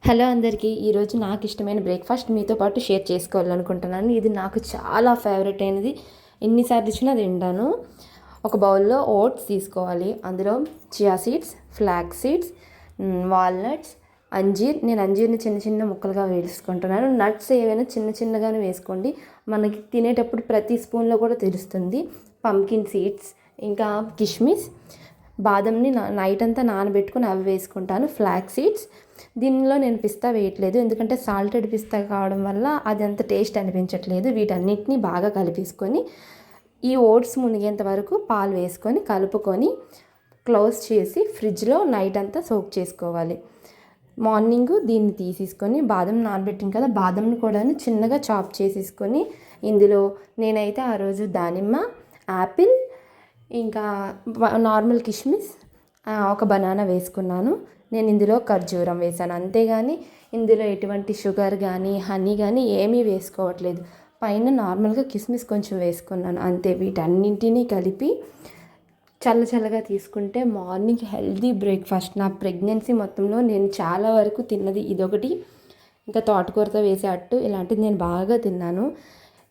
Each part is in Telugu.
హలో అందరికీ. ఈరోజు నాకు ఇష్టమైన బ్రేక్ఫాస్ట్ మీతో పాటు షేర్ చేసుకోవాలనుకుంటున్నాను. ఇది నాకు చాలా ఫేవరెట్ అయినది. ఎన్నిసార్లు ఇచ్చినా తింటాను. ఒక బౌల్లో ఓట్స్ తీసుకోవాలి. అందులో chia seeds, flax seeds, walnuts, అంజీర్. నేను అంజీర్ని చిన్న చిన్న ముక్కలుగా వేసుకుంటున్నాను. నట్స్ ఏవైనా చిన్న చిన్నగానే వేసుకోండి. మనకి తినేటప్పుడు ప్రతి స్పూన్లో కూడా తెలుస్తుంది. పంకిన్ సీడ్స్, ఇంకా కిష్మిస్, బాదంని నైట్ అంతా నానబెట్టుకుని అవి వేసుకుంటాను. Flax seeds. దీనిలో నేను పిస్తా వేయట్లేదు, ఎందుకంటే సాల్టెడ్ పిస్తా కావడం వల్ల అది అంత టేస్ట్ అనిపించట్లేదు. వీటన్నిటిని బాగా కలిపేసుకొని ఈ ఓట్స్ మునిగేంత వరకు పాలు వేసుకొని కలుపుకొని క్లోజ్ చేసి ఫ్రిడ్జ్లో నైట్ అంతా సోక్ చేసుకోవాలి. మార్నింగ్ దీన్ని తీసేసుకొని బాదం నానబెట్టింది కదా, బాదంని కూడా చిన్నగా చాప్ చేసేసుకొని ఇందులో నేనైతే ఆ రోజు దానిమ్మ, యాపిల్, ఇంకా నార్మల్ కిష్మిస్, ఒక బనానా వేసుకున్నాను. నేను ఇందులో ఖర్జూరం వేసాను. అంతేగాని ఇందులో ఎటువంటి షుగర్ కానీ హనీ కానీ ఏమీ వేసుకోవట్లేదు. పైన నార్మల్గా కిస్మిస్ కొంచెం వేసుకున్నాను అంతే. వీటన్నింటినీ కలిపి చల్లగా తీసుకుంటే మార్నింగ్ హెల్తీ బ్రేక్ఫాస్ట్. నా ప్రెగ్నెన్సీ మొత్తంలో నేను చాలా వరకు తిన్నది ఇదొకటి. ఇంకా తోటకూరతో వేసే అట్టు ఇలాంటిది నేను బాగా తిన్నాను.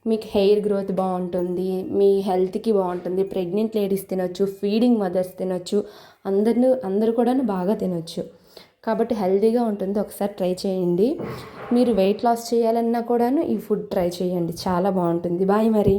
మీకు హెయిర్ గ్రోత్ బాగుంటుంది, మీ హెల్త్కి బాగుంటుంది. ప్రెగ్నెంట్ లేడీస్ తినొచ్చు, ఫీడింగ్ మదర్స్ తినొచ్చు, అందరూ కూడా బాగా తినొచ్చు. కాబట్టి హెల్తీగా ఉంటుంది. ఒకసారి ట్రై చేయండి. మీరు వెయిట్ లాస్ చేయాలన్నా కూడాను ఈ ఫుడ్ ట్రై చేయండి, చాలా బాగుంటుంది. బాయ్ మరి.